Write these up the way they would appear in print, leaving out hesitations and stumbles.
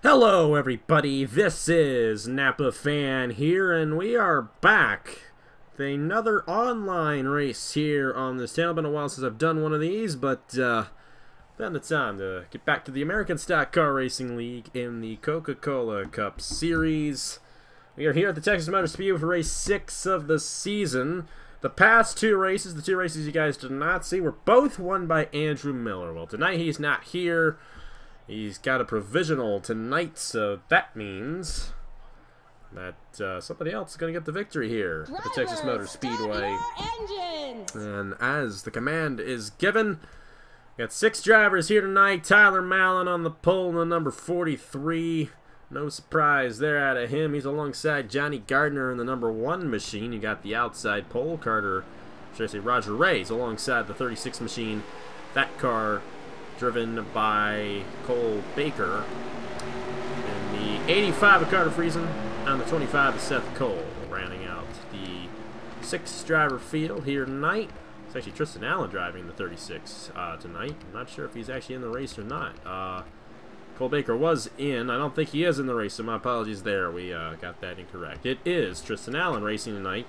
Hello everybody, this is Napa Fan here, and we are back with another online race here on this channel. Been a while since I've done one of these, but found the time to get back to the American Stock Car Racing League in the Coca-Cola Cup Series. We are here at the Texas Motor Speedway for race 6 of the season. The past two races, the two races you guys did not see, were both won by Andrew Miller. Well, tonight he's not here. He's got a provisional tonight, so that means that somebody else is going to get the victory here at the Texas Motor Speedway. And as the command is given, we got 6 drivers here tonight. Tyler Mallon on the pole in the number 43. No surprise there out of him. He's alongside Johnny Gardner in the number 1 machine. You got the outside pole. Roger Ray's alongside the 36 machine. That car driven by Cole Baker. And the 85 of Carter Friesen and the 25 of Seth Cole, rounding out the 6-driver field here tonight. It's actually Tristen Allen driving the 36 tonight. I'm not sure if he's actually in the race or not. Cole Baker was in. I don't think he is in the race, so my apologies there. We got that incorrect. It is Tristen Allen racing tonight.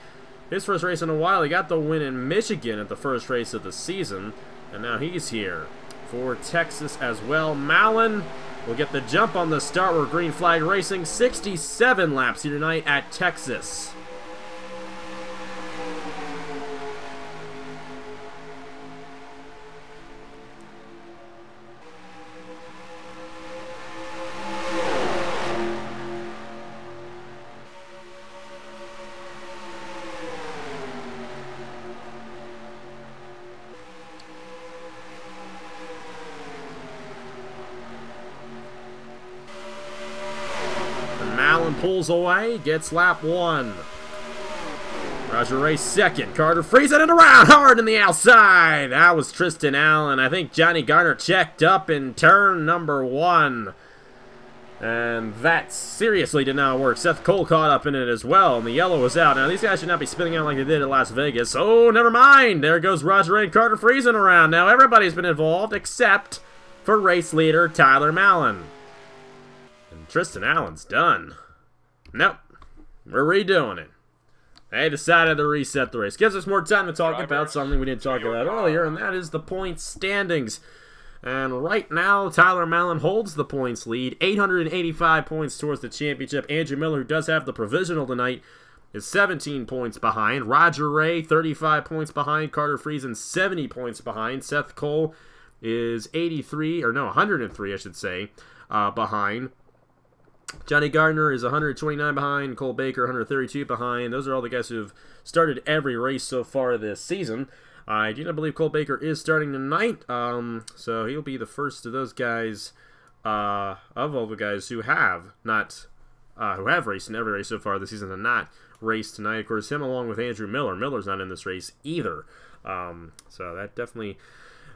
His first race in a while. He got the win in Michigan at the first race of the season, and now he's here for Texas as well. Mallon will get the jump on the start. We're green flag racing. 67 laps here tonight at Texas. Pulls away, gets lap 1. Roger Ray second. Carter Friesen and around hard in the outside. That was Tristen Allen. I think Johnny Gardner checked up in turn number 1. And that seriously did not work. Seth Cole caught up in it as well, and the yellow was out. Now, these guys should not be spinning out like they did at Las Vegas. Oh, never mind. There goes Roger Ray and Carter Friesen around. Now, everybody's been involved except for race leader Tyler Mallon. And Tristen Allen's done. Nope. We're redoing it. They decided to reset the race. Gives us more time to talk about something we didn't talk about earlier, and that is the points standings. And right now, Tyler Mallon holds the points lead. 885 points towards the championship. Andrew Miller, who does have the provisional tonight, is 17 points behind. Roger Ray, 35 points behind. Carter Friesen, 70 points behind. Seth Cole is 103, I should say, behind. Johnny Gardner is 129 behind, Cole Baker 132 behind. Those are all the guys who have started every race so far this season. I do not believe Cole Baker is starting tonight, so he'll be the first of those guys, of all the guys who have raced in every race so far this season and not raced tonight. Of course, him along with Andrew Miller. Miller's not in this race either, so that definitely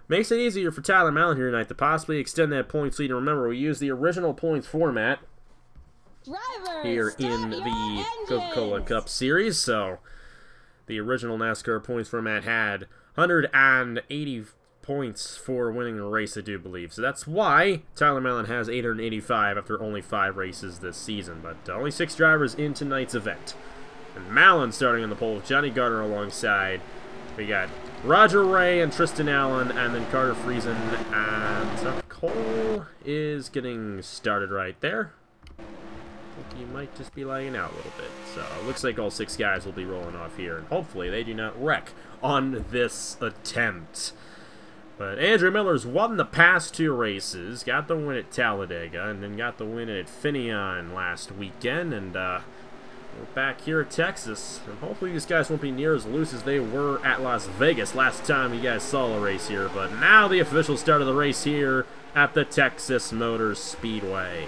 makes it easier for Tyler Mallon here tonight to possibly extend that points lead. And remember, we use the original points format here in the Coca-Cola Cup Series. So the original NASCAR points format had 180 points for winning the race, I do believe. So that's why Tyler Mallon has 885 after only 5 races this season. But only 6 drivers in tonight's event. And Mallon starting on the pole with Johnny Gardner alongside. We got Roger Ray and Tristen Allen, and then Carter Friesen, and Seth Cole is getting started right there. He might just be lagging out a little bit. So it looks like all 6 guys will be rolling off here, and hopefully they do not wreck on this attempt. But Andrew Miller's won the past 2 races, got the win at Talladega, and then got the win at Finian last weekend, and we're back here at Texas. And hopefully these guys won't be near as loose as they were at Las Vegas last time you guys saw the race here. But now the official start of the race here at the Texas Motor Speedway.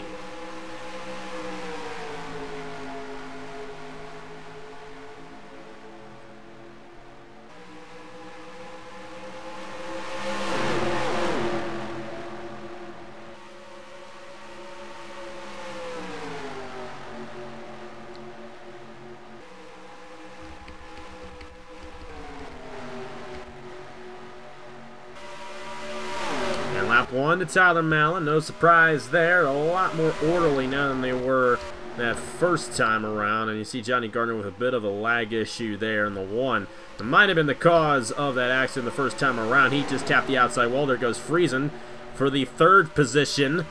81 to Tyler Mallon. No surprise there. A lot more orderly now than they were that first time around. And you see Johnny Gardner with a bit of a lag issue there in the 1. It might have been the cause of that accident the first time around. He just tapped the outside wall. There goes Friesen for the 3rd position.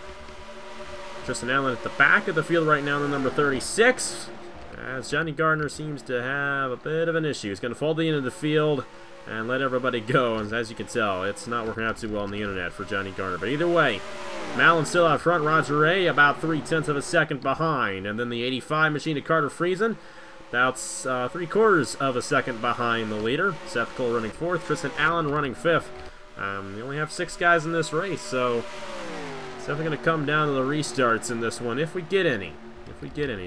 Tristen Allen at the back of the field right now in the number 36. As Johnny Gardner seems to have a bit of an issue. He's going to fall to the end of the field and let everybody go. And as you can tell, it's not working out too well on the internet for Johnny Gardner. But either way, Mallon still out front. Roger Ray about 0.3 of a second behind. And then the 85 machine to Carter Friesen, about 3/4 of a second behind the leader. Seth Cole running 4th. Tristen Allen running 5th. You only have 6 guys in this race, so it's definitely going to come down to the restarts in this one, if we get any.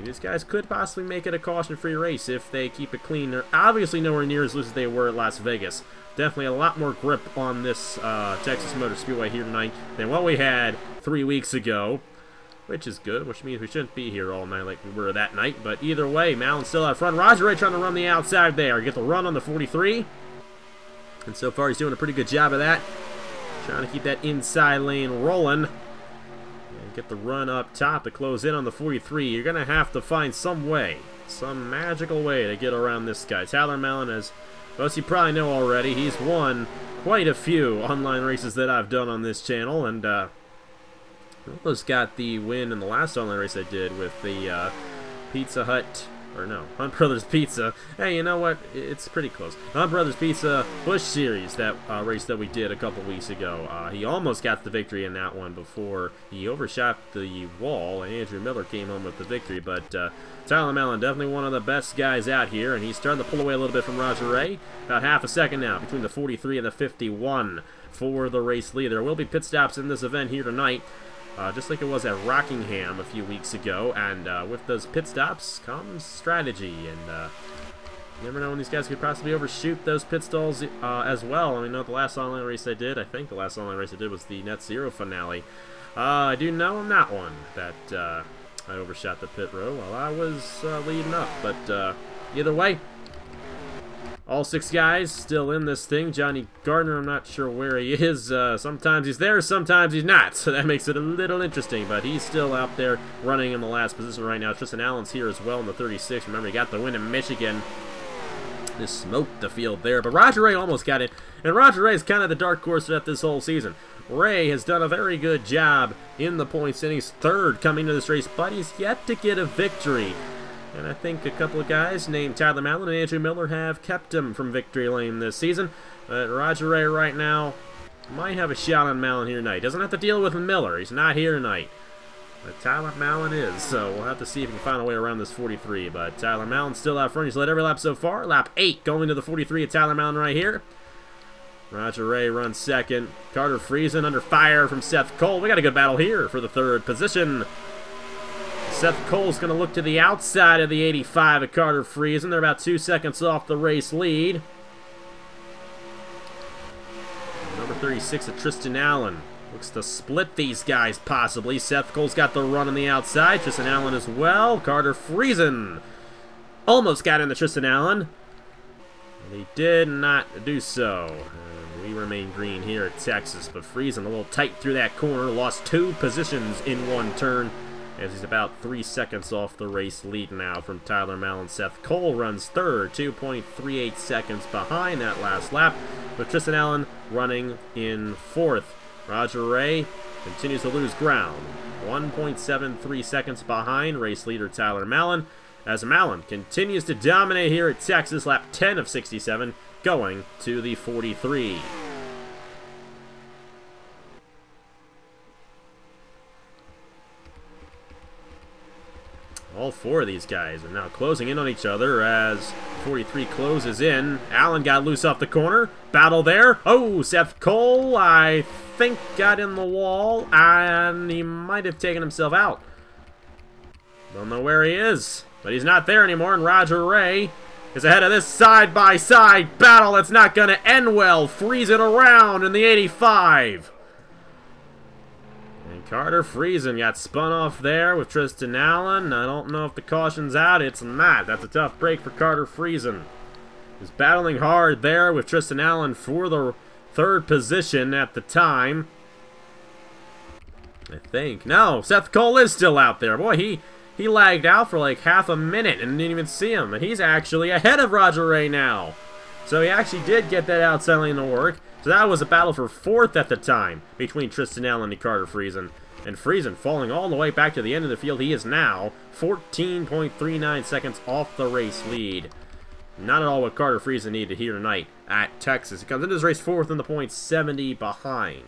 These guys could possibly make it a caution-free race if they keep it clean. They're obviously nowhere near as loose as they were at Las Vegas. Definitely a lot more grip on this Texas Motor Speedway here tonight than what we had 3 weeks ago, which is good, which means we shouldn't be here all night like we were that night. But either way, Mallon's still out front. Roger Ray trying to run the outside there. Get the run on the 43. And so far, he's doing a pretty good job of that. Trying to keep that inside lane rolling. And get the run up top to close in on the 43. You're going to have to find some way, some magical way to get around this guy. Tyler Mallon, as most you probably know already, he's won quite a few online races that I've done on this channel. And almost got the win in the last online race I did with the Pizza Hut, or no, Hunt Brothers Pizza. Hey, you know what? It's pretty close. Hunt Brothers Pizza Busch Series, that race that we did a couple weeks ago. He almost got the victory in that one before he overshot the wall, and Andrew Miller came home with the victory. But Tyler Mallon, definitely one of the best guys out here, and he's starting to pull away a little bit from Roger Ray. About half a second now between the 43 and the 51 for the race lead. There will be pit stops in this event here tonight. Just like it was at Rockingham a few weeks ago, and with those pit stops comes strategy, and you never know when these guys could possibly overshoot those pit stalls as well. I mean, the last online race I did, was the Net Zero finale. I do know on that one that I overshot the pit row while I was leading up, but either way, all 6 guys still in this thing. Johnny Gardner, I'm not sure where he is. Sometimes he's there, sometimes he's not. So that makes it a little interesting. But he's still out there running in the last position right now. Tristen Allen's here as well in the 36. Remember, he got the win in Michigan. Just smoked the field there. But Roger Ray almost got it. And Roger Ray is kind of the dark horse throughout this whole season. Ray has done a very good job in the points, and he's 3rd coming to this race. But he's yet to get a victory. And I think a couple of guys named Tyler Mallon and Andrew Miller have kept him from victory lane this season. But Roger Ray right now might have a shot on Mallon here tonight. Doesn't have to deal with Miller. He's not here tonight. But Tyler Mallon is. So we'll have to see if he can find a way around this 43. But Tyler Mallon's still out front. He's led every lap so far. Lap 8 going to the 43 at Tyler Mallon right here. Roger Ray runs 2nd. Carter Friesen under fire from Seth Cole. We got a good battle here for the 3rd position. Seth Cole's going to look to the outside of the 85 at Carter Friesen. They're about 2 seconds off the race lead. Number 36 at Tristen Allen. Looks to split these guys possibly. Seth Cole's got the run on the outside. Tristen Allen as well. Carter Friesen almost got into Tristen Allen. And he did not do so. And we remain green here at Texas. But Friesen a little tight through that corner. Lost 2 positions in one turn, as he's about 3 seconds off the race lead now from Tyler Mallon. Seth Cole runs 3rd, 2.38 seconds behind that last lap, with Tristen Allen running in 4th. Roger Ray continues to lose ground, 1.73 seconds behind race leader Tyler Mallon, as Mallon continues to dominate here at Texas, lap 10 of 67, going to the 43. All 4 of these guys are now closing in on each other as 43 closes in. Allen got loose off the corner. Battle there. Oh, Seth Cole, I think, got in the wall, and he might have taken himself out. Don't know where he is, but he's not there anymore, and Roger Ray is ahead of this side-by-side battle that's not going to end well. Friesen around in the 85. Carter Friesen got spun off there with Tristen Allen. I don't know if the caution's out. It's not. That's a tough break for Carter Friesen. He's battling hard there with Tristen Allen for the 3rd position at the time. I think. No, Seth Cole is still out there. Boy, he lagged out for like half a minute and didn't even see him. And he's actually ahead of Roger Ray now. So he actually did get that outside lane to work. So that was a battle for 4th at the time between Tristen Allen and Carter Friesen. And Friesen falling all the way back to the end of the field. He is now 14.39 seconds off the race lead. Not at all what Carter Friesen needed here tonight at Texas. He comes into this race 4th in the points, 70 behind.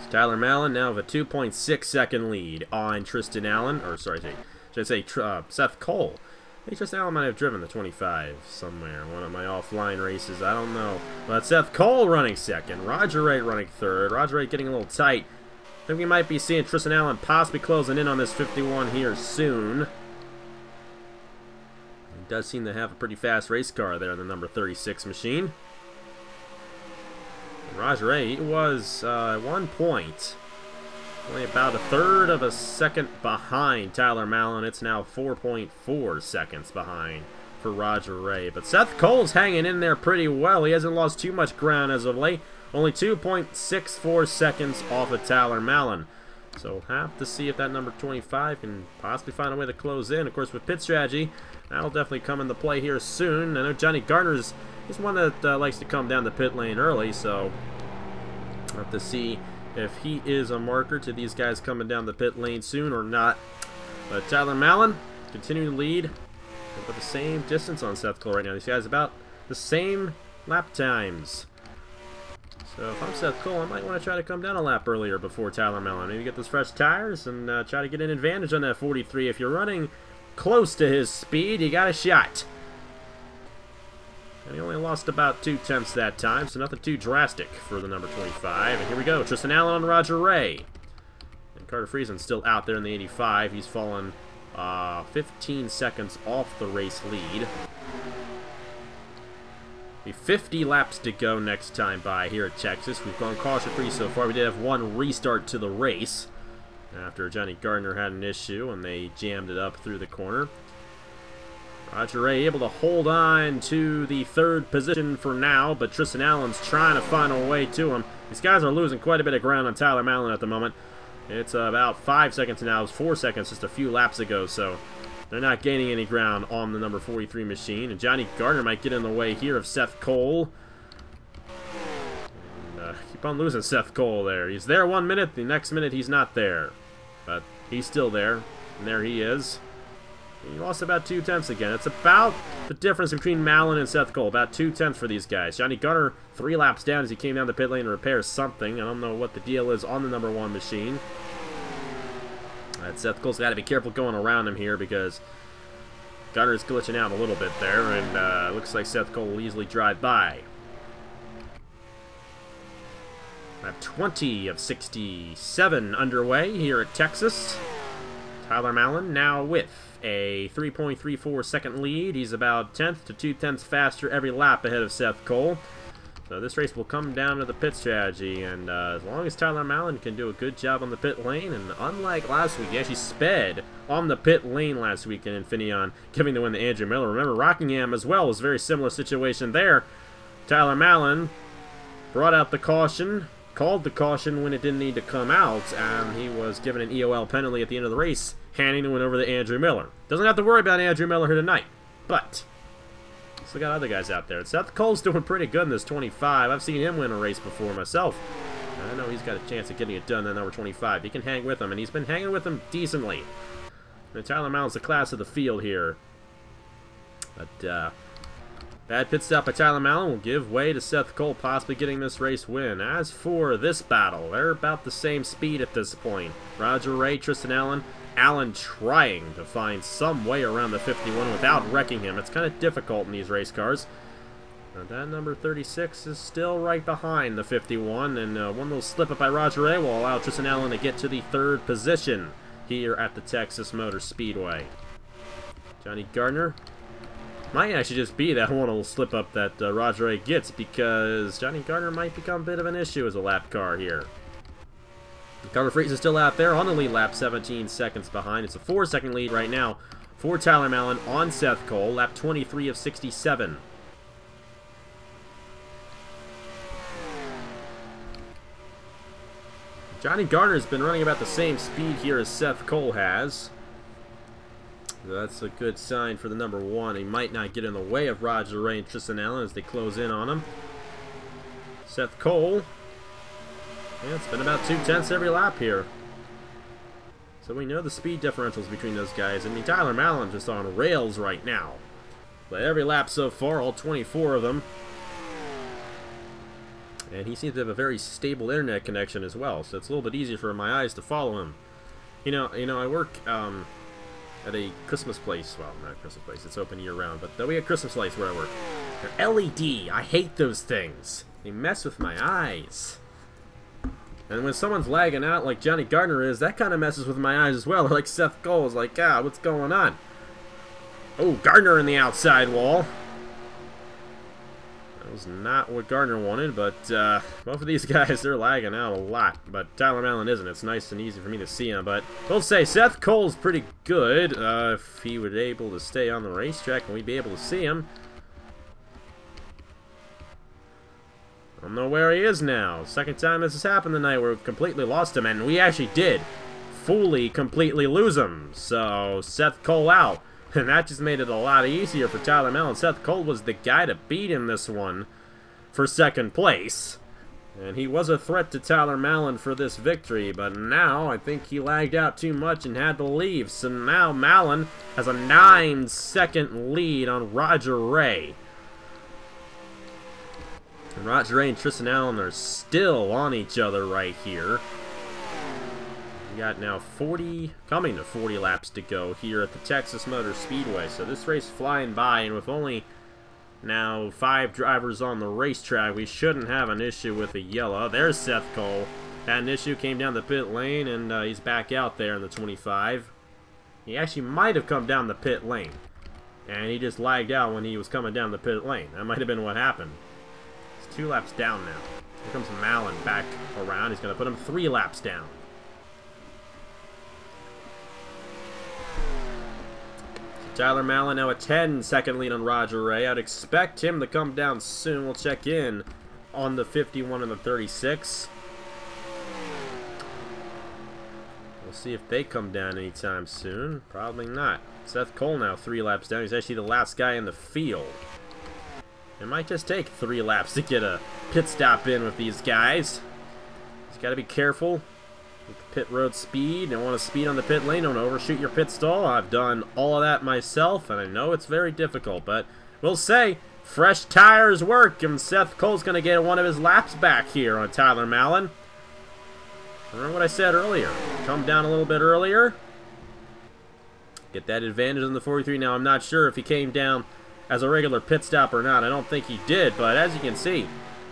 Tyler Mallon now with a 2.6 second lead on Tristen Allen, or sorry, should I say Seth Cole. I think Tristen Allen might have driven the 25 somewhere, one of my offline races, I don't know. But Seth Cole running 2nd, Roger Ray running 3rd, Roger Ray getting a little tight. I think we might be seeing Tristen Allen possibly closing in on this 51 here soon. He does seem to have a pretty fast race car there in the number 36 machine. Roger Ray, he was at one point only about 1/3 of a second behind Tyler Mallon. It's now 4.4 seconds behind for Roger Ray. But Seth Cole's hanging in there pretty well. He hasn't lost too much ground as of late. Only 2.64 seconds off of Tyler Mallon. So we'll have to see if that number 25 can possibly find a way to close in. Of course, with pit strategy, that'll definitely come into play here soon. I know Johnny Gardner's he's one that likes to come down the pit lane early, so we'll have to see if he is a marker to these guys coming down the pit lane soon or not. But Tyler Mallon continuing to lead with the same distance on Seth Cole right now. These guys about the same lap times. So if I'm Seth Cole, I might want to try to come down a lap earlier before Tyler Mallon. Maybe get those fresh tires and try to get an advantage on that 43. If you're running close to his speed, you got a shot. And he only lost about 2/10 that time, so nothing too drastic for the number 25. And here we go, Tristen Allen on Roger Ray. And Carter Friesen's still out there in the 85. He's fallen 15 seconds off the race lead. Be 50 laps to go next time by here at Texas. We've gone caution-free so far. We did have one restart to the race after Johnny Gardner had an issue and they jammed it up through the corner. Roger Ray able to hold on to the 3rd position for now, but Tristen Allen's trying to find a way to him. These guys are losing quite a bit of ground on Tyler Mallon at the moment. It's about 5 seconds now. It was 4 seconds just a few laps ago, so they're not gaining any ground on the number 43 machine. And Johnny Gardner might get in the way here of Seth Cole. And, keep on losing Seth Cole there. He's there 1 minute, the next minute he's not there. But he's still there, and there he is. He lost about 2/10 again. It's about the difference between Mallon and Seth Cole. About 2/10 for these guys. Johnny Gardner 3 laps down as he came down the pit lane to repair something. I don't know what the deal is on the number 1 machine. Seth Cole's got to be careful going around him here because Gardner's glitching out a little bit there, and looks like Seth Cole will easily drive by. Lap 20 of 67 underway here at Texas. Tyler Mallon now with a 3.34 second lead. He's about 1/10 to 2/10 faster every lap ahead of Seth Cole. So this race will come down to the pit strategy, and as long as Tyler Mallon can do a good job on the pit lane, and unlike last week, he actually sped on the pit lane last week in Infineon, giving the win to Andrew Miller. Remember, Rockingham as well was a very similar situation there. Tyler Mallon brought out the caution, called the caution when it didn't need to come out, and he was given an EOL penalty at the end of the race, handing the win over to Andrew Miller. Doesn't have to worry about Andrew Miller here tonight, but still got other guys out there. Seth Cole's doing pretty good in this 25. I've seen him win a race before myself. I know he's got a chance of getting it done in number 25. He can hang with him, and he's been hanging with him decently. And Tyler Mallon's the class of the field here. But bad pit stop by Tyler Mallon will give way to Seth Cole possibly getting this race win. As for this battle, they're about the same speed at this point. Roger Ray, Tristen Allen. Allen trying to find some way around the 51 without wrecking him. It's kind of difficult in these race cars. That number 36 is still right behind the 51, and one little slip up by Roger Ray will allow Tristen Allen to get to the 3rd position here at the Texas Motor Speedway. Johnny Gardner might actually just be that one little slip up that Roger Ray gets, because Johnny Gardner might become a bit of an issue as a lap car here. Carter Friesen is still out there on the lead lap, 17 seconds behind. It's a 4-second lead right now for Tyler Mallon on Seth Cole, lap 23 of 67. Johnny Gardner's been running about the same speed here as Seth Cole has. So that's a good sign for the number 1. He might not get in the way of Roger Ray and Tristen Allen as they close in on him. Seth Cole. Yeah, it's been about 2/10 every lap here. So we know the speed differentials between those guys. I mean, Tyler Mallon's just on rails right now. But every lap so far, all 24 of them. And he seems to have a very stable internet connection as well, so it's a little bit easier for my eyes to follow him. You know, I work at a Christmas place. Well, not a Christmas place, it's open year-round, but we have Christmas lights where I work. They're LED. I hate those things. They mess with my eyes. And when someone's lagging out like Johnny Gardner is, that kind of messes with my eyes as well. Or like Seth Cole is like, what's going on? Oh, Gardner in the outside wall. That was not what Gardner wanted, but both of these guys, they're lagging out a lot. But Tyler Allen isn't. It's nice and easy for me to see him. But we'll say Seth Cole's pretty good. If he would be able to stay on the racetrack and we'd be able to see him. I don't know where he is now. Second time this has happened tonight where we've completely lost him. And we actually did fully, completely lose him. So, Seth Cole out. And that just made it a lot easier for Tyler Allen. Seth Cole was the guy to beat in this one for second place. And he was a threat to Tyler Allen for this victory. But now, I think he lagged out too much and had to leave. So now Allen has a 9-second lead on Roger Ray. And Roger Ray and Tristen Allen are still on each other right here. We got now coming to 40 laps to go here at the Texas Motor Speedway. So this race flying by, and with only now 5 drivers on the racetrack, we shouldn't have an issue with the yellow. There's Seth Cole. Had an issue, came down the pit lane, and he's back out there in the 25. He actually might have come down the pit lane. And he just lagged out when he was coming down the pit lane. That might have been what happened. 2 laps down now. Here comes Mallon back around. He's going to put him 3 laps down. So Tyler Mallon now a 10-second lead on Roger Ray. I'd expect him to come down soon. We'll check in on the 51 and the 36. We'll see if they come down anytime soon. Probably not. Seth Cole now 3 laps down. He's actually the last guy in the field. It might just take 3 laps to get a pit stop in with these guys. Just got to be careful with the pit road speed. Don't want to speed on the pit lane. Don't overshoot your pit stall. I've done all of that myself, and I know it's very difficult. But we'll say fresh tires work, and Seth Cole's going to get one of his laps back here on Tyler Mallon. Remember what I said earlier. Come down a little bit earlier. Get that advantage in the 43. Now, I'm not sure if he came down as a regular pit stop or not. I don't think he did, but as you can see,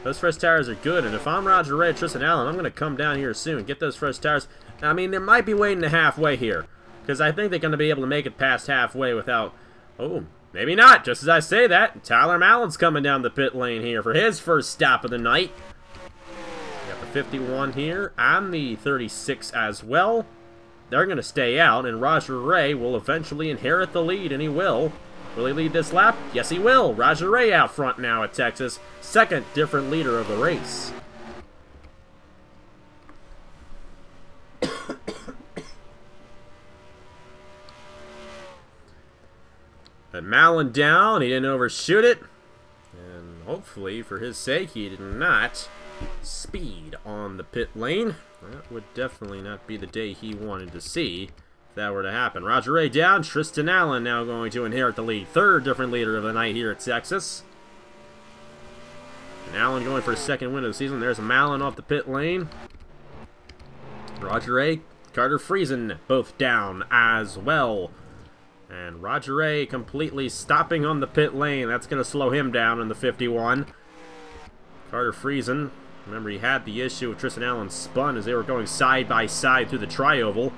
those fresh tires are good. And if I'm Roger Ray, Tristen Allen, I'm going to come down here soon, get those fresh tires. I mean, they might be waiting to halfway here, because I think they're going to be able to make it past halfway without... Oh, maybe not. Just as I say that, Tyler Allen's coming down the pit lane here for his first stop of the night. We got the 51 here and the 36 as well. They're going to stay out, and Roger Ray will eventually inherit the lead, and he will. Will he lead this lap? Yes, he will. Roger Ray out front now at Texas. Second different leader of the race. But Mallon down. He didn't overshoot it. And hopefully, for his sake, he did not speed on the pit lane. That would definitely not be the day he wanted to see if that were to happen. Roger Ray down. Tristen Allen now going to inherit the lead. Third different leader of the night here at Texas. And Allen going for his second win of the season. There's Mallon off the pit lane. Roger Ray, Carter Friesen both down as well. And Roger Ray completely stopping on the pit lane. That's going to slow him down in the 51. Carter Friesen. Remember, he had the issue with Tristen Allen spun as they were going side by side through the tri-oval.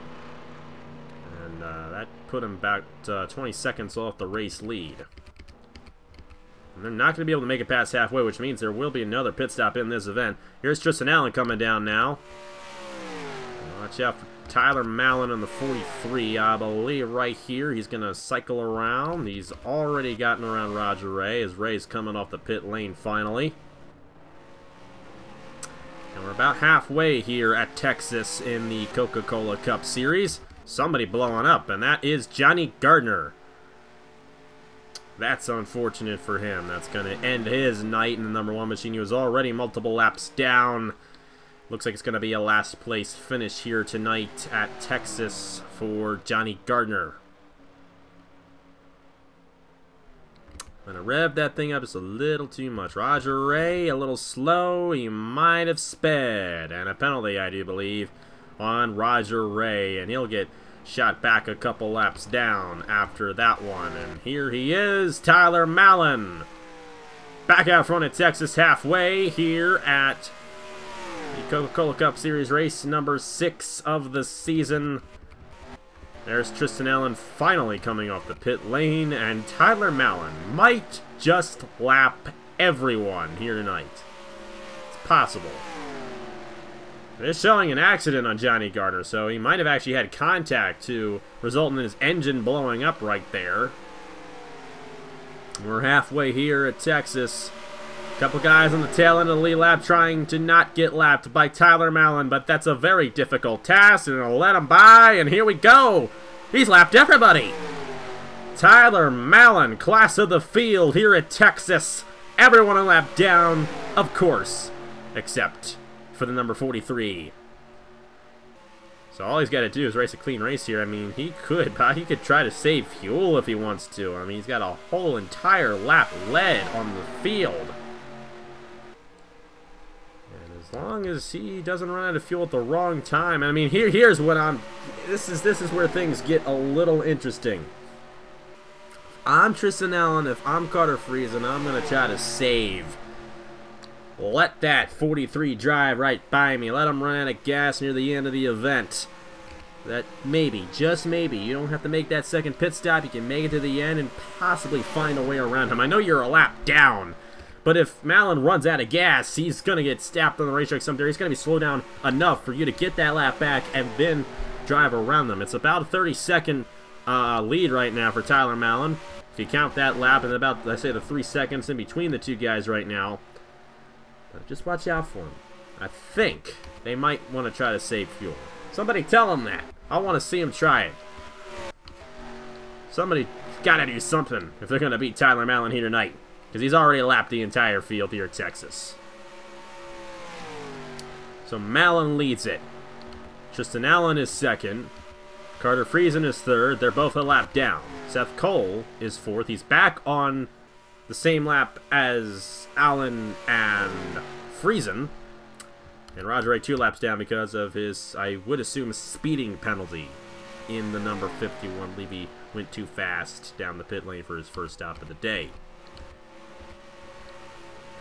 And that put him back 20 seconds off the race lead. And they're not going to be able to make it past halfway, which means there will be another pit stop in this event. Here's Tristen Allen coming down now. Watch out for Tyler Mallon on the 43. I believe right here he's going to cycle around. He's already gotten around Roger Ray as Ray's coming off the pit lane finally. And we're about halfway here at Texas in the Coca-Cola Cup Series. Somebody blowing up, and that is Johnny Gardner. That's unfortunate for him. That's going to end his night in the number 1 machine. He was already multiple laps down. Looks like it's going to be a last place finish here tonight at Texas for Johnny Gardner. I'm going to rev that thing up just a little too much. Roger Ray, a little slow. He might have sped. And a penalty, I do believe, on Roger Ray. And he'll get shot back a couple laps down after that one. And here he is, Tyler Mallon. Back out front at Texas halfway here at the Coca-Cola Cup Series race number 6 of the season. There's Tristen Allen finally coming off the pit lane, and Tyler Mallon might just lap everyone here tonight. It's possible. It's showing an accident on Johnny Gardner, so he might have actually had contact to result in his engine blowing up right there. We're halfway here at Texas. A couple guys on the tail end of the lead lap trying to not get lapped by Tyler Mallon, but that's a very difficult task, and it'll let him by, and here we go. He's lapped everybody. Tyler Mallon, class of the field here at Texas. Everyone a lap down, of course, except for the number 43. So all he's got to do is race a clean race here. I mean, he could try to save fuel if he wants to. I mean, he's got a whole entire lap led on the field. And as long as he doesn't run out of fuel at the wrong time, I mean, here's what this is where things get a little interesting. I'm Tristen Allen. If I'm Carter Friesen, I'm gonna try to save. Let that 43 drive right by me. Let him run out of gas near the end of the event. That maybe, just maybe, you don't have to make that second pit stop. You can make it to the end and possibly find a way around him. I know you're a lap down, but if Mallon runs out of gas, he's going to get stabbed on the racetrack someday. He's going to be slowed down enough for you to get that lap back and then drive around them. It's about a 30-second lead right now for Tyler Mallon. If you count that lap and about, let's say, the 3 seconds in between the two guys right now. But just watch out for him. I think they might want to try to save fuel. Somebody tell him that. I want to see him try it. Somebody got to do something if they're going to beat Tyler Mallon here tonight. Because he's already lapped the entire field here at Texas. So Mallon leads it. Tristen Allen is second. Carter Friesen is third. They're both a lap down. Seth Cole is fourth. He's back on the same lap as Allen and Friesen. And Roger Ray 2 laps down because of his, I would assume, speeding penalty in the number 51. Levy went too fast down the pit lane for his first stop of the day.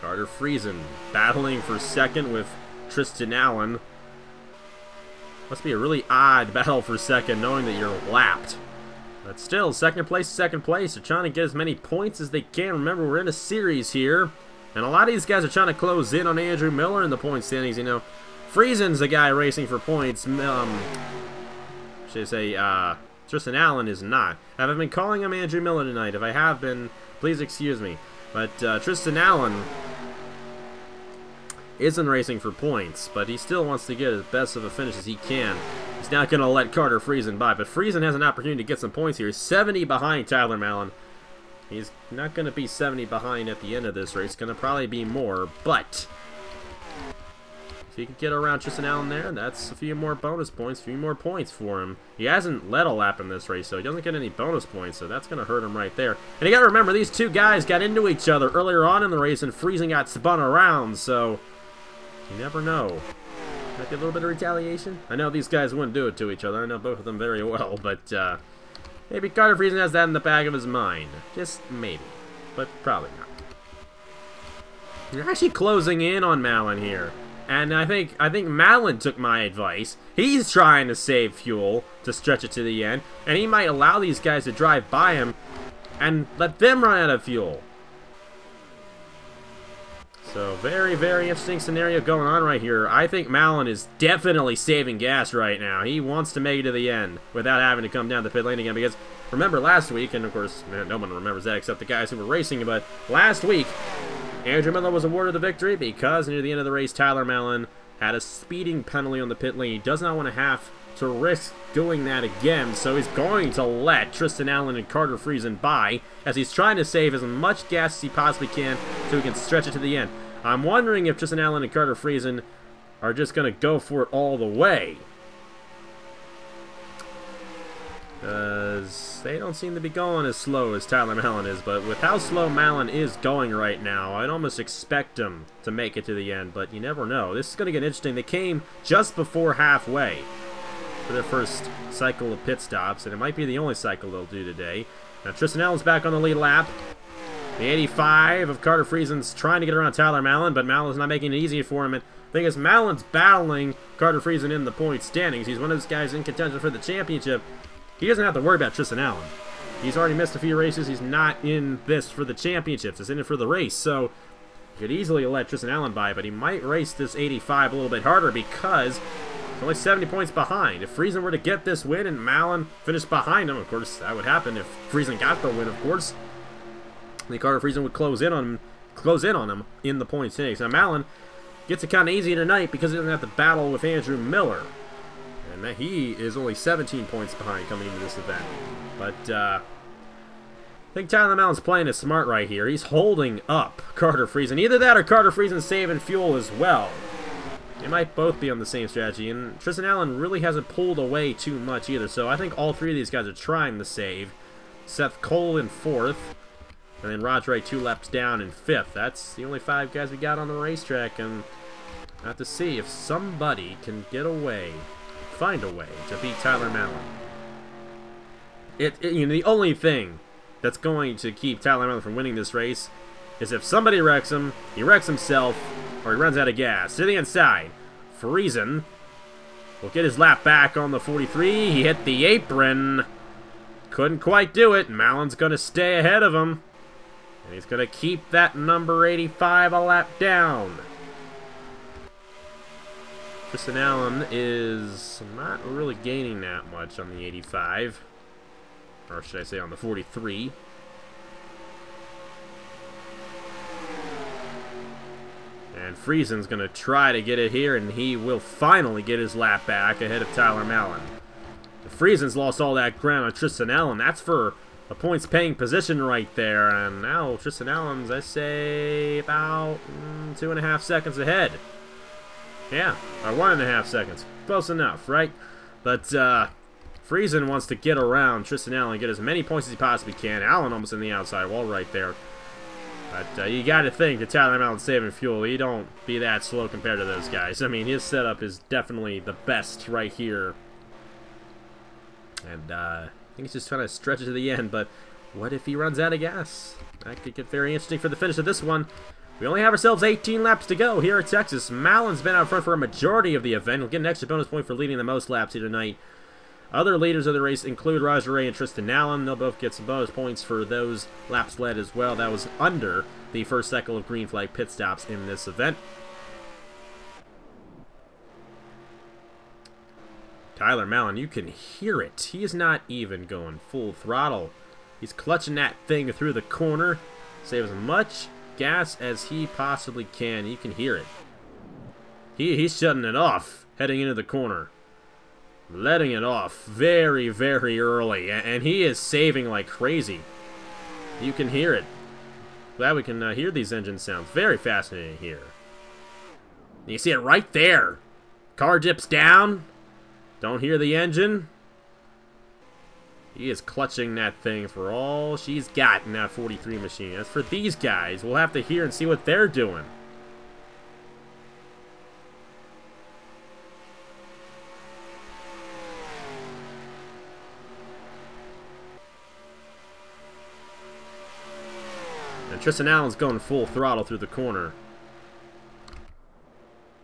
Carter Friesen battling for second with Tristen Allen. Must be a really odd battle for second knowing that you're lapped. But still, second place is second place. They're trying to get as many points as they can. Remember, we're in a series here. And a lot of these guys are trying to close in on Andrew Miller in the point standings. You know, Friesen's the guy racing for points. Should I say, Tristen Allen is not. Have I been calling him Andrew Miller tonight? If I have been, please excuse me. But Tristen Allen isn't racing for points, but he still wants to get as best of a finish as he can. He's not going to let Carter Friesen by, but Friesen has an opportunity to get some points here. He's 70 behind Tyler Mallon. He's not going to be 70 behind at the end of this race. It's going to probably be more, but if he can get around Tristen Allen there, that's a few more bonus points, a few more points for him. He hasn't led a lap in this race, so he doesn't get any bonus points, so that's going to hurt him right there. And you got to remember, these two guys got into each other earlier on in the race, and Friesen got spun around, so you never know. Might be a little bit of retaliation. I know these guys wouldn't do it to each other. I know both of them very well, but maybe Carter Friesen has that in the back of his mind. Just maybe, but probably not. You're actually closing in on Mallon here. And I think Mallon took my advice. He's trying to save fuel to stretch it to the end, and he might allow these guys to drive by him and let them run out of fuel. So very, very interesting scenario going on right here. I think Mallon is definitely saving gas right now. He wants to make it to the end without having to come down the pit lane again, because remember last week, and of course no one remembers that except the guys who were racing, but last week Andrew Miller was awarded the victory because near the end of the race Tyler Mallon had a speeding penalty on the pit lane. He does not want to have to risk doing that again, so he's going to let Tristen Allen and Carter Friesen by as he's trying to save as much gas as he possibly can so he can stretch it to the end. I'm wondering if Tristen Allen and Carter Friesen are just going to go for it all the way, because they don't seem to be going as slow as Tyler Mallon is. But with how slow Mallon is going right now, I'd almost expect him to make it to the end, but you never know. This is going to get interesting. They came just before halfway for their first cycle of pit stops, and it might be the only cycle they'll do today. Now Tristen Allen's back on the lead lap. The 85 of Carter Friesen's trying to get around Tyler Mallon, but Mallon's not making it easy for him. And the thing is, Mallon's battling Carter Friesen in the point standings. He's one of those guys in contention for the championship. He doesn't have to worry about Tristen Allen. He's already missed a few races. He's not in this for the championships. He's in it for the race. So he could easily let Tristen Allen by, but he might race this 85 a little bit harder because he's only 70 points behind. If Friesen were to get this win and Mallon finished behind him, of course, that would happen if Friesen got the win, of course. The Carter Friesen would close in on him in the point standings. Now Mallon gets it kind of easy tonight because he doesn't have to battle with Andrew Miller. And he is only 17 points behind coming into this event. But I think Tyler Mallon's playing it smart right here. He's holding up Carter Friesen. Either that or Carter Friesen's saving fuel as well. They might both be on the same strategy. And Tristen Allen really hasn't pulled away too much either. So I think all three of these guys are trying to save. Seth Cole in 4th. And then Raj Ray 2 laps down in 5th. That's the only 5 guys we got on the racetrack. And I have to see if somebody can get away, find a way to beat Tyler Mallon. You know, the only thing that's going to keep Tyler Mallon from winning this race is if somebody wrecks him, he wrecks himself, or he runs out of gas. To the inside, Friesen will get his lap back on the 43. He hit the apron. Couldn't quite do it. Mallon's going to stay ahead of him. And he's going to keep that number 85 a lap down. Tristen Allen is not really gaining that much on the 85. Or should I say on the 43. And Friesen's going to try to get it here, and he will finally get his lap back ahead of Tyler Mallon. Friesen's lost all that ground on Tristen Allen. That's for a points-paying position right there. And now Tristen Allen's, I say, about 2.5 seconds ahead. Yeah, or 1.5 seconds. Close enough, right? But Friesen wants to get around Tristen Allen and get as many points as he possibly can. Allen almost in the outside wall right there. But you got to think that Tyler Mallon's saving fuel. He don't be that slow compared to those guys. I mean, his setup is definitely the best right here. And I think he's just trying to stretch it to the end. But what if he runs out of gas? That could get very interesting for the finish of this one. We only have ourselves 18 laps to go here at Texas. Mallon's been out front for a majority of the event. He'll get an extra bonus point for leading the most laps here tonight. Other leaders of the race include Roger Ray and Tristen Allen. They'll both get some bonus points for those laps led as well. That was under the first cycle of green flag pit stops in this event. Tyler Mallon, you can hear it. He is not even going full throttle. He's clutching that thing through the corner. Save as much gas as he possibly can. You can hear it. He's shutting it off heading into the corner. Letting it off very, very early. And he is saving like crazy. You can hear it. Glad we can hear these engine sounds. Very fascinating here. You see it right there. Car dips down. Don't hear the engine. He is clutching that thing for all she's got in that 43 machine. As for these guys, we'll have to hear and see what they're doing. And Tristen Allen's going full throttle through the corner.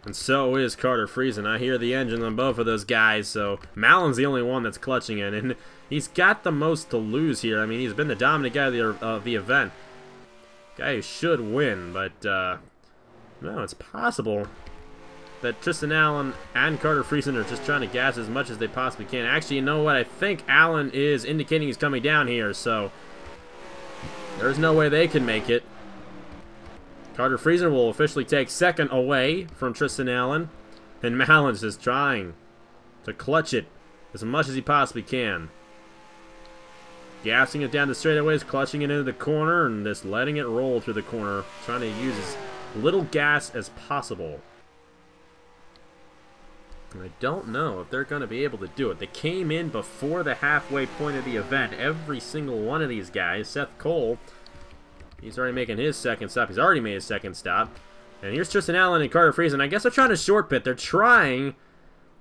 And so is Carter Friesen. I hear the engine on both of those guys, so Mallon's the only one that's clutching it. And he's got the most to lose here. I mean, he's been the dominant guy of the event. Guy who should win, but no, it's possible that Tristen Allen and Carter Friesen are just trying to gas as much as they possibly can. Actually, you know what? I think Allen is indicating he's coming down here, so there's no way they can make it. Carter Friesen will officially take second away from Tristen Allen. And Mallin's just trying to clutch it as much as he possibly can. Gassing it down the straightaways, clutching it into the corner, and just letting it roll through the corner. Trying to use as little gas as possible. And I don't know if they're going to be able to do it. They came in before the halfway point of the event. Every single one of these guys. Seth Cole, he's already making his second stop. He's already made his second stop. And here's Tristen Allen and Carter Friesen. I guess they're trying to short pit. They're trying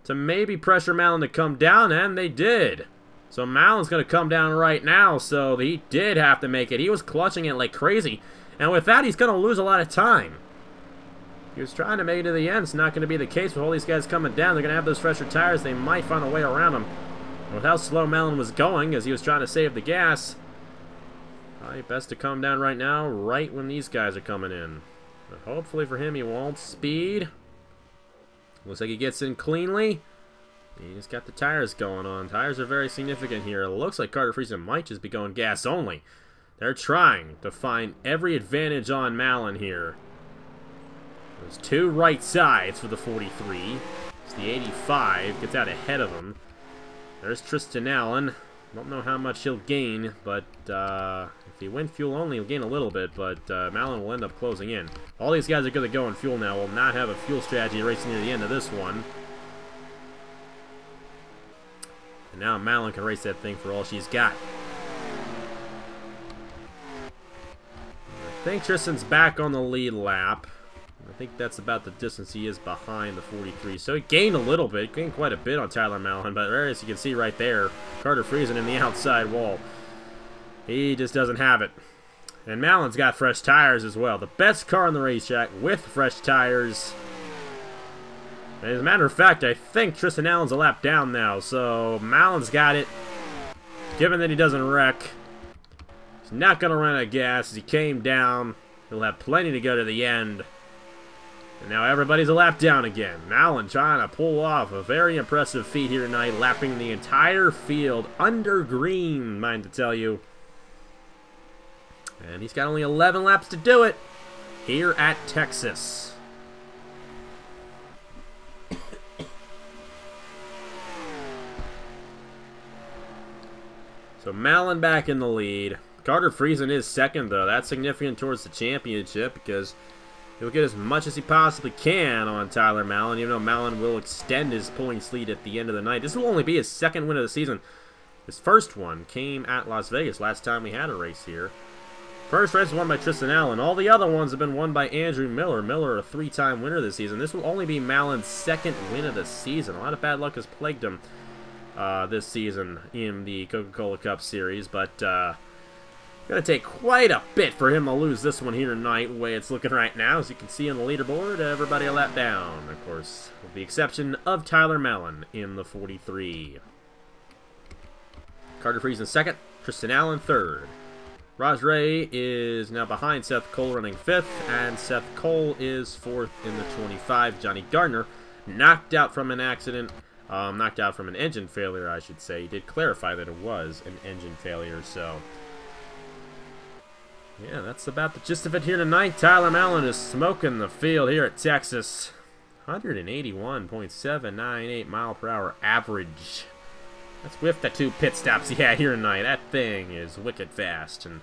to maybe pressure Mallon to come down, and they did. So Mallon's going to come down right now, so he did have to make it. He was clutching it like crazy. And with that, he's going to lose a lot of time. He was trying to make it to the end. It's not going to be the case with all these guys coming down. They're going to have those fresher tires. They might find a way around them. And with how slow Mallon was going, as he was trying to save the gas, probably best to come down right now, right when these guys are coming in. But hopefully for him, he won't speed. Looks like he gets in cleanly. He's got the tires going on. Tires are very significant here. It looks like Carter Friesen might just be going gas only. They're trying to find every advantage on Mallon here. There's two right sides for the 43. It's the 85. Gets out ahead of him. There's Tristen Allen. Don't know how much he'll gain, but if he went fuel only, he'll gain a little bit, but Mallon will end up closing in. All these guys are going to go in fuel now. Will not have a fuel strategy racing near the end of this one. And now Mallon can race that thing for all she's got. I think Tristan's back on the lead lap. I think that's about the distance he is behind the 43. So he gained a little bit, gained quite a bit on Tyler Mallon, but as you can see right there, Carter Friesen in the outside wall. He just doesn't have it. And Mallon's got fresh tires as well. The best car on the racetrack with fresh tires. And as a matter of fact, I think Tristen Allen's a lap down now, so Mallon's got it. Given that he doesn't wreck, he's not going to run out of gas. As he came down, he'll have plenty to go to the end. And now everybody's a lap down again. Mallon trying to pull off a very impressive feat here tonight, lapping the entire field under green, mind to tell you. And he's got only 11 laps to do it here at Texas. So Mallon back in the lead. Carter Friesen is second, though. That's significant towards the championship because he'll get as much as he possibly can on Tyler Mallon, even though Mallon will extend his points lead at the end of the night. This will only be his second win of the season. His first one came at Las Vegas last time we had a race here. First race was won by Tristen Allen. All the other ones have been won by Andrew Miller. Miller, a three-time winner this season. This will only be Mallon's second win of the season. A lot of bad luck has plagued him this season in the Coca-Cola Cup Series, but going to take quite a bit for him to lose this one here tonight, the way it's looking right now. As you can see on the leaderboard, everybody a lap down, of course, with the exception of Tyler Mallon in the 43. Carter Friesen second, Tristen Allen third. Raj Ray is now behind Seth Cole, running fifth, and Seth Cole is fourth in the 25. Johnny Gardner knocked out from an accident, knocked out from an engine failure, I should say. He did clarify that it was an engine failure, so yeah, that's about the gist of it here tonight. Tyler Mallon is smoking the field here at Texas. 181.798 mile per hour average. That's with the 2 pit stops he had here tonight. That thing is wicked fast. And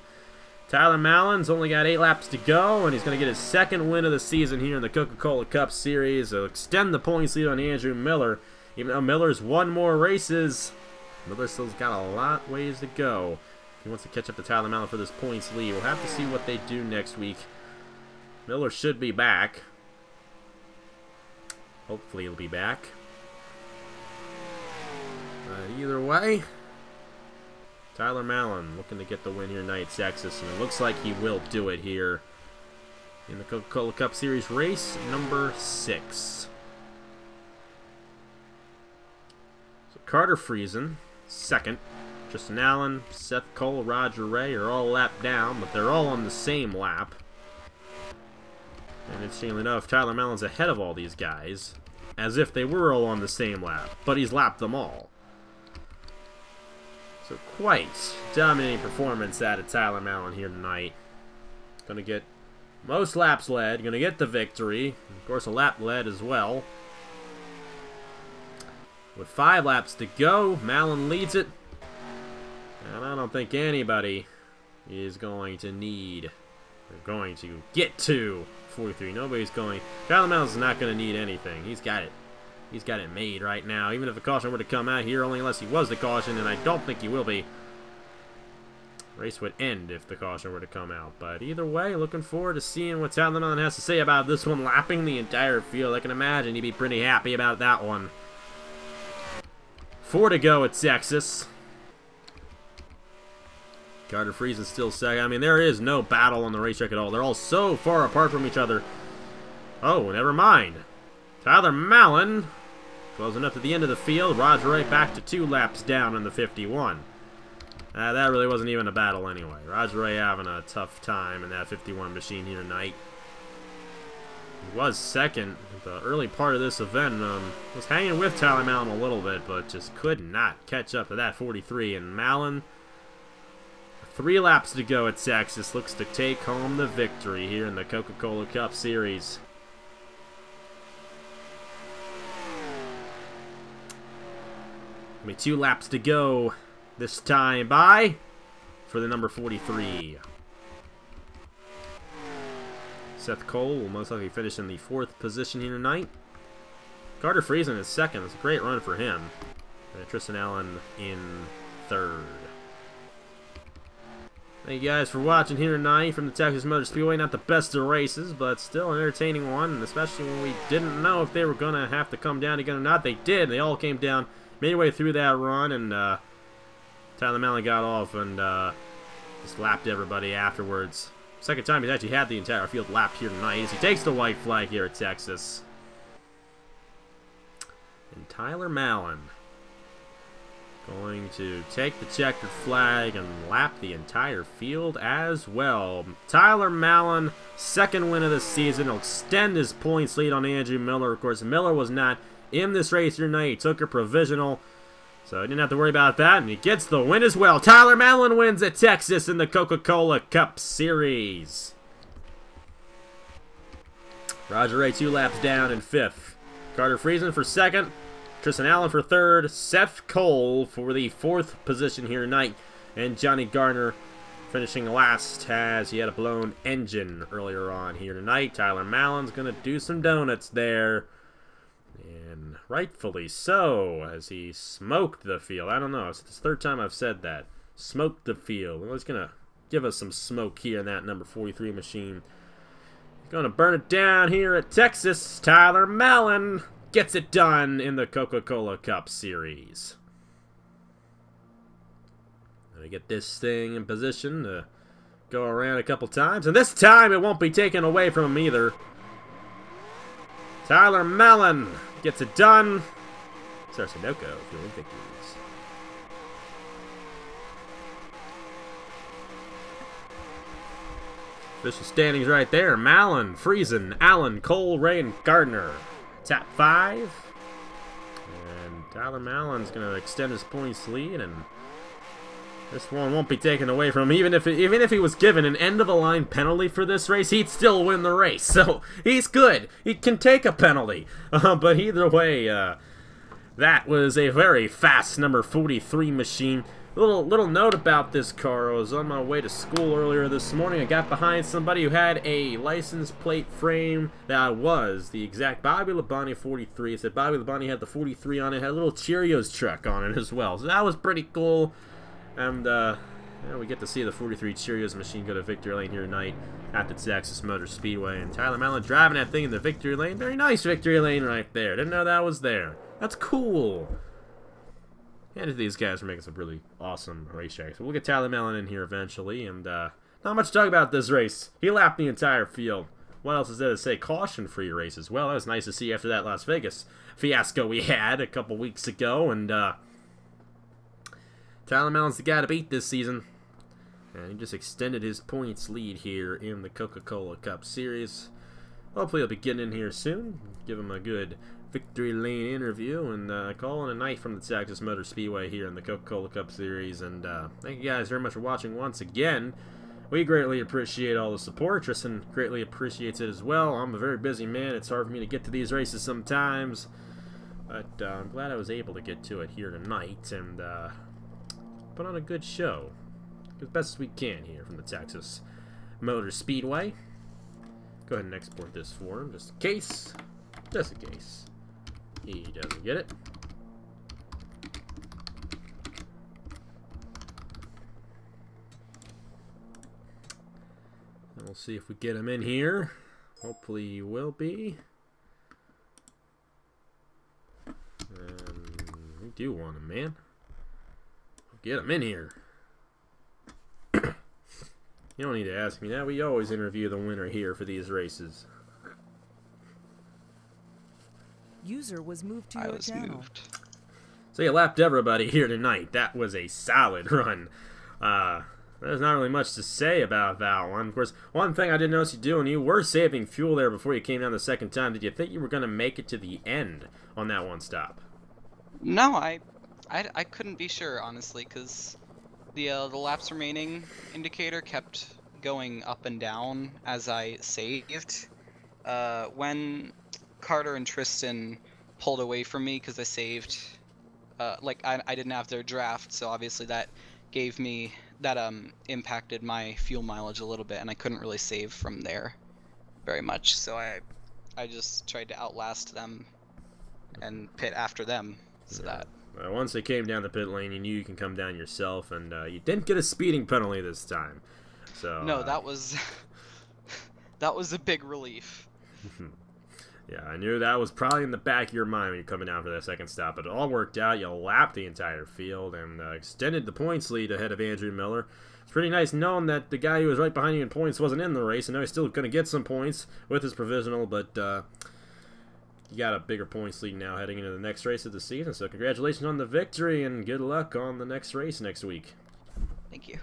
Tyler Mallon's only got 8 laps to go, and he's going to get his second win of the season here in the Coca-Cola Cup Series. He'll extend the points lead on Andrew Miller. Even though Miller's won more races, Miller still's got a lot ways to go. He wants to catch up to Tyler Mallon for this points lead. We'll have to see what they do next week. Miller should be back. Hopefully he'll be back. Either way, Tyler Mallon looking to get the win here tonight, Texas, and it looks like he will do it here in the Coca-Cola Cup Series race number 6. So Carter Friesen, second. Tristen Allen, Seth Cole, Roger Ray are all lapped down, but they're all on the same lap. And interestingly enough, Tyler Mallon's ahead of all these guys, as if they were all on the same lap, but he's lapped them all. So quite dominating performance out of Tyler Mallon here tonight. Going to get most laps led, going to get the victory. Of course, a lap led as well. With 5 laps to go, Allen leads it. And I don't think anybody is going to need, or going to get to 43. Nobody's going. Tyler Allen's not going to need anything. He's got it. He's got it made right now. Even if a caution were to come out here, only unless he was the caution, and I don't think he will be. Race would end if the caution were to come out. But either way, looking forward to seeing what Tyler Allen has to say about this one, lapping the entire field. I can imagine he'd be pretty happy about that one. 4 to go at Texas. Carter Friesen still second. I mean, there is no battle on the racetrack at all. They're all so far apart from each other. Oh, never mind. Tyler Allen closing up to the end of the field. Roger Ray back to 2 laps down in the 51. That really wasn't even a battle anyway. Roger Ray having a tough time in that 51 machine here tonight. He was second at the early part of this event. Was hanging with Tyler Allen a little bit, but just could not catch up to that 43. And Allen, 3 laps to go at Texas, looks to take home the victory here in the Coca-Cola Cup Series. Only 2 laps to go this time by for the number 43. Seth Cole will most likely finish in the 4th position here tonight. Carter Friesen is 2nd. It's a great run for him. And Tristen Allen in 3rd. Thank you guys for watching here tonight from the Texas Motor Speedway. Not the best of races, but still an entertaining one, especially when we didn't know if they were going to have to come down again or not. They did. They all came down midway through that run, and Tyler Allen got off and just lapped everybody afterwards. Second time he's actually had the entire field lapped here tonight as he takes the white flag here at Texas. And Tyler Allen going to take the checkered flag and lap the entire field as well. Tyler Allen, 2nd win of the season. He'll extend his points lead on Andrew Miller. Of course, Miller was not in this race here tonight. He took a provisional, so he didn't have to worry about that, and he gets the win as well. Tyler Allen wins at Texas in the Coca-Cola Cup Series. Roger Ray 2 laps down in 5th. Carter Friesen for 2nd. Tristen Allen for 3rd. Seth Cole for the 4th position here tonight. And Johnny Garner finishing last as he had a blown engine earlier on here tonight. Tyler Allen's going to do some donuts there. And rightfully so, as he smoked the field. I don't know, it's the 3rd time I've said that. Smoked the field. Well, he's going to give us some smoke here in that number 43 machine. He's going to burn it down here at Texas. Tyler Allen gets it done in the Coca-Cola Cup Series. Gonna get this thing in position to go around a couple times. And this time it won't be taken away from him either. Tyler Allen gets it done. Sarsanoko feeling victories. Official standings right there. Allen, Friesen, Allen, Cole, Ray, and Gardner. Top 5. And Tyler Allen's going to extend his points lead, and this one won't be taken away from him. Even if he was given an end-of-the-line penalty for this race, he'd still win the race. So he's good. He can take a penalty. But either way, that was a very fast number 43 machine. Little note about this car. I was on my way to school earlier this morning. I got behind somebody who had a license plate frame that was the exact Bobby Labonte 43. It said Bobby Labonte had the 43 on it. Had a little Cheerios truck on it as well. So that was pretty cool. And yeah, we get to see the 43 Cheerios machine go to victory lane here tonight at the Texas Motor Speedway. And Tyler Allen driving that thing in the victory lane. Very nice victory lane right there. Didn't know that was there. That's cool. And these guys are making some really awesome racetracks. So we'll get Tyler Allen in here eventually. And not much to talk about this race. He lapped the entire field. What else is there to say? Caution-free race as well. That was nice to see after that Las Vegas fiasco we had a couple weeks ago. And Tyler Allen's the guy to beat this season. And he just extended his points lead here in the Coca-Cola Cup Series. Hopefully he'll be getting in here soon. Give him a good victory lane interview and calling a night from the Texas Motor Speedway here in the Coca-Cola Cup Series. And thank you guys very much for watching once again. We greatly appreciate all the support. Tristen greatly appreciates it as well. I'm a very busy man. It's hard for me to get to these races sometimes. But I'm glad I was able to get to it here tonight and put on a good show. As best as we can here from the Texas Motor Speedway. Go ahead and export this for him, just in case. Just in case he doesn't get it. And we'll see if we get him in here. Hopefully he will be. And we do want him, man. Get him in here. You don't need to ask me that. We always interview the winner here for these races. User was moved to your channel. So you lapped everybody here tonight. That was a solid run. There's not really much to say about that one. Of course, one thing I did notice you doing, you were saving fuel there before you came down the second time. Did you think you were going to make it to the end on that one stop? No, I couldn't be sure, honestly, because the laps remaining indicator kept going up and down as I saved. When Carter and Tristen pulled away from me because I saved, like I didn't have their draft, so obviously that gave me that impacted my fuel mileage a little bit, and I couldn't really save from there very much. So I just tried to outlast them and pit after them, so that. Once they came down the pit lane, you knew you can come down yourself, and you didn't get a speeding penalty this time. So no, that was that was a big relief. Yeah, I knew that was probably in the back of your mind when you're coming down for that second stop, but it all worked out. You lapped the entire field and extended the points lead ahead of Andrew Miller. It's pretty nice knowing that the guy who was right behind you in points wasn't in the race, and now he's still going to get some points with his provisional, but you got a bigger points lead now heading into the next race of the season. So congratulations on the victory, and good luck on the next race next week. Thank you.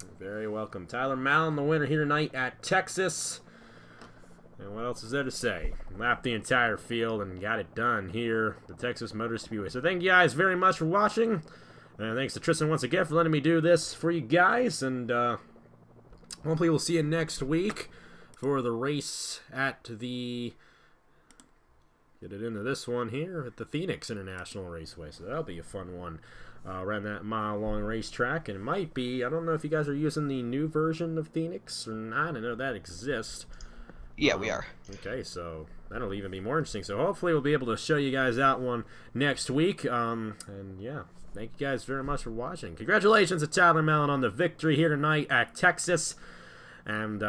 You're very welcome. Tyler Mallon, the winner here tonight at Texas. And what else is there to say? Lapped the entire field and got it done here at the Texas Motor Speedway. So thank you guys very much for watching. And thanks to Tristen once again for letting me do this for you guys. And hopefully we'll see you next week for the race at the... Get it into this one here at the Phoenix International Raceway. So that'll be a fun one. Around that mile-long racetrack. And it might be... I don't know if you guys are using the new version of Phoenix or not. I know that exists. Yeah, we are. Okay, so that'll even be more interesting. So hopefully we'll be able to show you guys that one next week. And yeah, thank you guys very much for watching. Congratulations to Tyler Mallon on the victory here tonight at Texas. And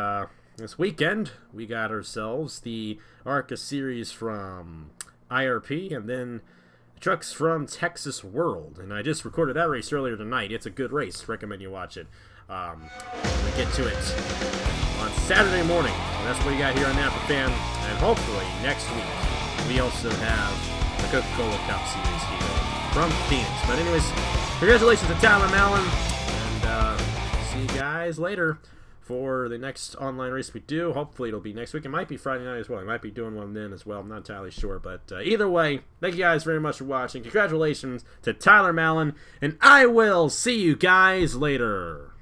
this weekend, we got ourselves the ARCA series from IRP and then trucks from Texas World. And I just recorded that race earlier tonight. It's a good race. Recommend you watch it. We get to it on Saturday morning. And that's what we got here on Napa Fan. And hopefully next week we also have the Coca-Cola Cup Series here from Phoenix. But anyways, congratulations to Tyler Mallon. And see you guys later for the next online race we do. Hopefully it'll be next week. It might be Friday night as well. I might be doing one then as well. I'm not entirely sure. But either way, thank you guys very much for watching. Congratulations to Tyler Mallon. And I will see you guys later.